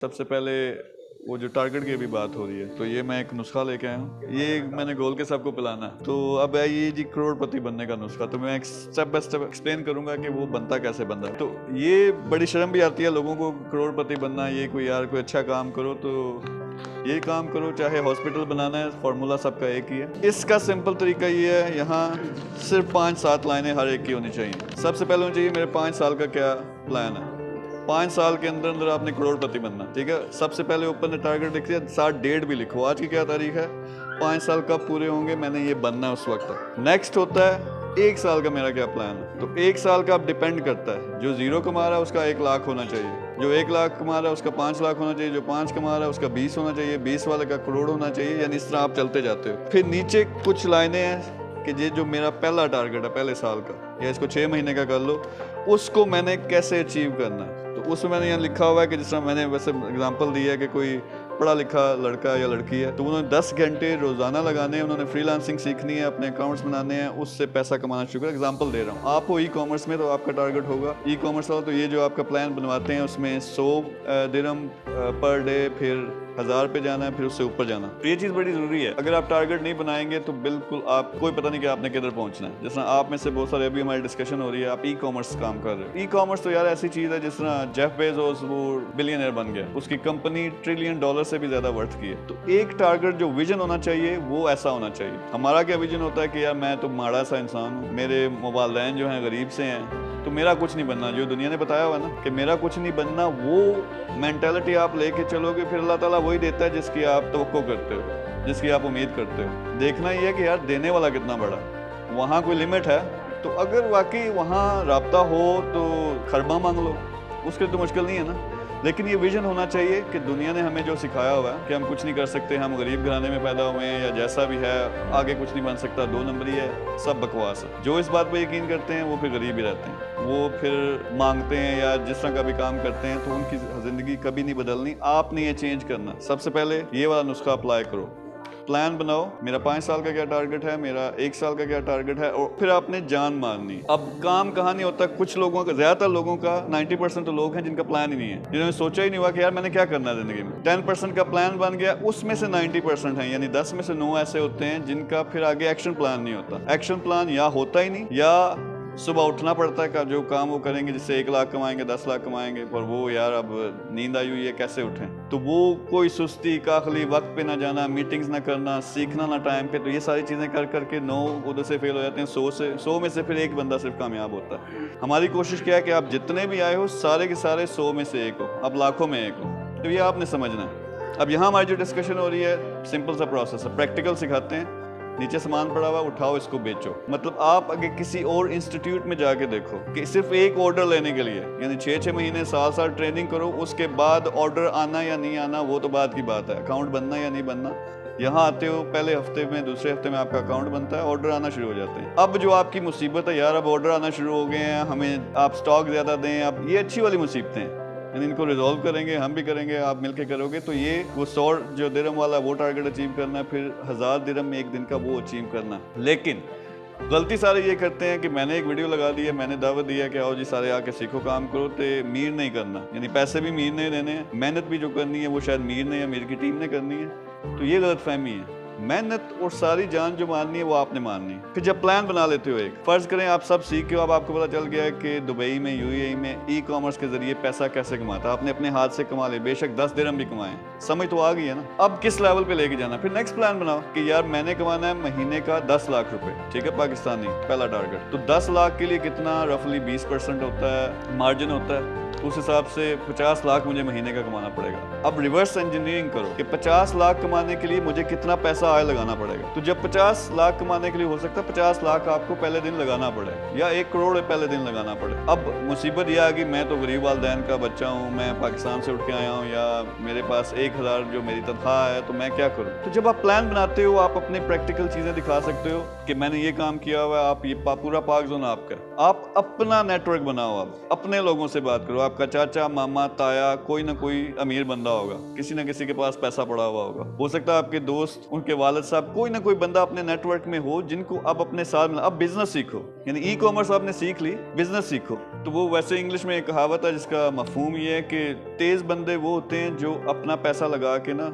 सबसे पहले वो जो टारगेट की भी बात हो रही है, तो ये मैं एक नुस्खा लेके आया हूँ। ये मैंने गोल के सबको पिलाना है। तो अब है ये जी करोड़पति बनने का नुस्खा, तो मैं एक स्टेप बाय स्टेप एक्सप्लेन करूंगा कि वो बनता कैसे बनता है। तो ये बड़ी शर्म भी आती है लोगों को करोड़पति बनना, ये कोई यार कोई अच्छा काम करो तो ये काम करो, चाहे हॉस्पिटल बनाना है, फार्मूला सबका एक ही है। इसका सिंपल तरीका ये है, यहाँ सिर्फ 5-7 लाइनें हर एक की होनी चाहिए। सबसे पहले होनी चाहिए मेरे 5 साल का क्या प्लान है। 5 साल के अंदर अंदर आपने करोड़पति बनना, ठीक है। सबसे पहले ऊपर ने टारगेट लिख दिया, साथ डेट भी लिखो, आज की क्या तारीख है, 5 साल कब पूरे होंगे, मैंने ये बनना है उस वक्त तक। नेक्स्ट होता है 1 साल का मेरा क्या प्लान है। तो 1 साल का अब डिपेंड करता है, जो 0 कमा रहा है उसका 1 लाख होना चाहिए, जो 1 लाख कमा रहा है उसका 5 लाख होना चाहिए, जो 5 कमा रहा है उसका 20 होना चाहिए, 20 वाले का करोड़ होना चाहिए, यानी इस तरह आप चलते जाते हो। फिर नीचे कुछ लाइनें हैं कि ये जो मेरा पहला टारगेट है पहले साल का, या इसको 6 महीने का कर लो, उसको मैंने कैसे अचीव करना है। तो उसमें मैंने यहाँ लिखा हुआ है कि जिस तरह मैंने वैसे एग्जांपल दिया है कि कोई पढ़ा लिखा लड़का या लड़की है, तो उन्होंने 10 घंटे रोजाना लगाने हैं, उन्होंने फ्रीलांसिंग सीखनी है, अपने अकाउंट्स बनाने हैं, उससे पैसा कमाना शुरू करें। एग्जांपल दे रहा हूँ, आप हो ई कॉमर्स में, तो आपका टारगेट होगा ई कॉमर्स वाला, तो ये जो आपका प्लान बनवाते हैं उसमें 100 दिरहम पर डे, फिर 1000 पे जाना है, फिर उससे ऊपर जाना। तो ये चीज़ बड़ी ज़रूरी है। अगर आप टारगेट नहीं बनाएंगे तो बिल्कुल आप कोई पता नहीं कि आपने किधर पहुंचना है। जिस तरह आप में से बहुत सारे अभी हमारी डिस्कशन हो रही है, आप ई कॉमर्स काम कर रहे हो। ई कॉमर्स तो यार ऐसी चीज़ है जिस तरह जेफ बेजोस वो बिलियनर बन गया, उसकी कंपनी $1 ट्रिलियन से भी ज़्यादा वर्थ की है। तो एक टारगेट जो विजन होना चाहिए वो ऐसा होना चाहिए। हमारा क्या विजन होता है कि यार मैं तो माड़ा सा इंसान हूँ, मेरे वालिदैन जो हैं गरीब से हैं, तो मेरा कुछ नहीं बनना। जो दुनिया ने बताया हुआ ना कि मेरा कुछ नहीं बनना, वो मेंटालिटी आप लेके चलोगे, फिर अल्लाह ताला वही देता है जिसकी आप तवक्को करते हो, जिसकी आप उम्मीद करते हो। देखना ये है कि यार देने वाला कितना बड़ा, वहाँ कोई लिमिट है। तो अगर वाकई वहाँ राब्ता हो तो खरबा मांग लो, उसके लिए तो मुश्किल नहीं है ना। लेकिन ये विजन होना चाहिए कि दुनिया ने हमें जो सिखाया हुआ है कि हम कुछ नहीं कर सकते, हम गरीब घराने में पैदा हुए हैं या जैसा भी है, आगे कुछ नहीं बन सकता, 2 नंबरी है, सब बकवास है। जो इस बात पे यकीन करते हैं वो फिर गरीब ही रहते हैं, वो फिर मांगते हैं या जिस तरह का भी काम करते हैं, तो उनकी ज़िंदगी कभी नहीं बदलनी। आपने ये चेंज करना। सबसे पहले ये वाला नुस्खा अप्लाई करो, प्लान बनाओ, मेरा 5 साल का क्या टारगेट है, मेरा 1 साल का क्या टारगेट है, और फिर आपने जान मारनी। अब काम कहाँ नहीं होता, कुछ लोगों का, ज्यादातर लोगों का 90% तो लोग हैं जिनका प्लान ही नहीं है, जिन्होंने सोचा ही नहीं हुआ कि यार मैंने क्या करना है जिंदगी में। 10% का प्लान बन गया, उसमें से 90% है, यानी 10 में से 9 ऐसे होते हैं जिनका फिर आगे एक्शन प्लान नहीं होता। एक्शन प्लान या होता ही नहीं, या सुबह उठना पड़ता है, जो काम वो करेंगे जिससे 1 लाख कमाएंगे, 10 लाख कमाएंगे, पर वो यार अब नींद आई हुई है, कैसे उठें। तो वो कोई सुस्ती, काखली, वक्त पे ना जाना, मीटिंग्स ना करना, सीखना ना टाइम पे, तो ये सारी चीज़ें कर करके 9 उधर से फेल हो जाते हैं। 100 में से फिर 1 बंदा सिर्फ कामयाब होता है। हमारी कोशिश क्या है कि आप जितने भी आए हो सारे के सारे 100 में से 1 हो, अब लाखों में 1 हो। तो ये आपने समझना है। अब यहाँ हमारी जो डिस्कशन हो रही है, सिंपल सा प्रोसेस है, प्रैक्टिकल सिखाते हैं। नीचे सामान पड़ा हुआ, उठाओ, इसको बेचो। मतलब आप अगर किसी और इंस्टीट्यूट में जाके देखो कि सिर्फ एक ऑर्डर लेने के लिए, यानी 6-6 महीने, साल ट्रेनिंग करो, उसके बाद ऑर्डर आना या नहीं आना वो तो बाद की बात है, अकाउंट बनना या नहीं बनना। यहाँ आते हो, पहले हफ्ते में, दूसरे हफ्ते में आपका अकाउंट बनता है, ऑर्डर आना शुरू हो जाते हैं। अब जो आपकी मुसीबत है यार, अब ऑर्डर आना शुरू हो गए हैं, हमें आप स्टॉक ज़्यादा दें, अब ये अच्छी वाली मुसीबतें हैं, यानी इनको रिजॉल्व करेंगे, हम भी करेंगे, आप मिलके करोगे, तो ये वो 100 जो दिरहम वाला वो टारगेट अचीव करना है, फिर 1000 दिरहम में 1 दिन का वो अचीव करना है। लेकिन गलती सारे ये करते हैं कि मैंने एक वीडियो लगा दी है, मैंने दावत दिया कि आओ जी सारे आके सीखो, काम करो, तो मीर नहीं करना, यानी पैसे भी मीर नहीं देने हैं, मेहनत भी जो करनी है वो शायद मीर ने या मीर की टीम ने करनी है। तो ये गलत फहमी है। मेहनत और सारी जान जो मारनी है वो आपने मारनी है। फिर जब प्लान बना लेते हो, एक फर्ज करें आप सब सीख के, अब आपको पता चल गया है कि दुबई में, यूएई में ई कॉमर्स के जरिए पैसा कैसे कमाता, आपने अपने हाथ से कमा ले, बेशक 10 दिरहम भी कमाए, समझ तो आ गई है ना। अब किस लेवल पे लेके जाना, फिर नेक्स्ट प्लान बनाओ कि यार मैंने कमाना है महीने का 10 लाख रुपए, ठीक है, पाकिस्तानी, पहला टारगेट। तो 10 लाख के लिए कितना, रफली 20% होता है मार्जिन होता है, उस हिसाब से 50 लाख मुझे महीने का कमाना पड़ेगा। अब रिवर्स इंजीनियरिंग करो कि 50 लाख कमाने के लिए मुझे कितना पैसा आय लगाना पड़ेगा। तो जब 50 लाख कमाने के लिए हो सकता है 50 लाख आपको पहले दिन लगाना पड़े, या 1 करोड़ पहले दिन लगाना पड़े। अब मुसीबत यह आ गई, मैं तो गरीब वालिदैन का बच्चा हूँ, मैं पाकिस्तान से उठ के आया हूँ, या मेरे पास 1000 जो मेरी तनख्वाह है, तो मैं क्या करूँ। तो जब आप प्लान बनाते हो, आप अपने प्रैक्टिकल चीजें दिखा सकते हो कि मैंने ये काम किया हुआ है, आप ये पूरा पाक जोन आपका, आप अपना नेटवर्क बनाओ, आप अपने लोगों से बात करो। आपका चाचा, मामा, ताया, कोई ना कोई अमीर बंदा होगा, किसी ना किसी के पास पैसा पड़ा हुआ होगा। हो सकता है आपके दोस्त, उनके वालिद साहब, कोई ना कोई बंदा अपने नेटवर्क में हो जिनको अब अपने साथ अब बिजनेस सीखो, यानी ई कॉमर्स आपने सीख ली, बिजनेस सीखो। तो वो वैसे इंग्लिश में एक कहावत है जिसका मफहूम ये है कि तेज बंदे वो होते हैं जो अपना पैसा लगा के ना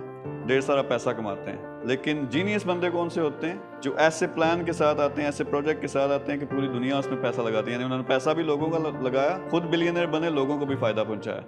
ढेर सारा पैसा कमाते हैं, लेकिन जीनियस बंदे कौन से होते हैं? जो ऐसे प्लान के साथ आते हैं, ऐसे प्रोजेक्ट के साथ आते हैं कि पूरी दुनिया उसमें पैसा लगाती है। यानी उन्होंने पैसा भी लोगों का लगाया, खुद बिलियनर बने, लोगों को भी फायदा पहुंचाया।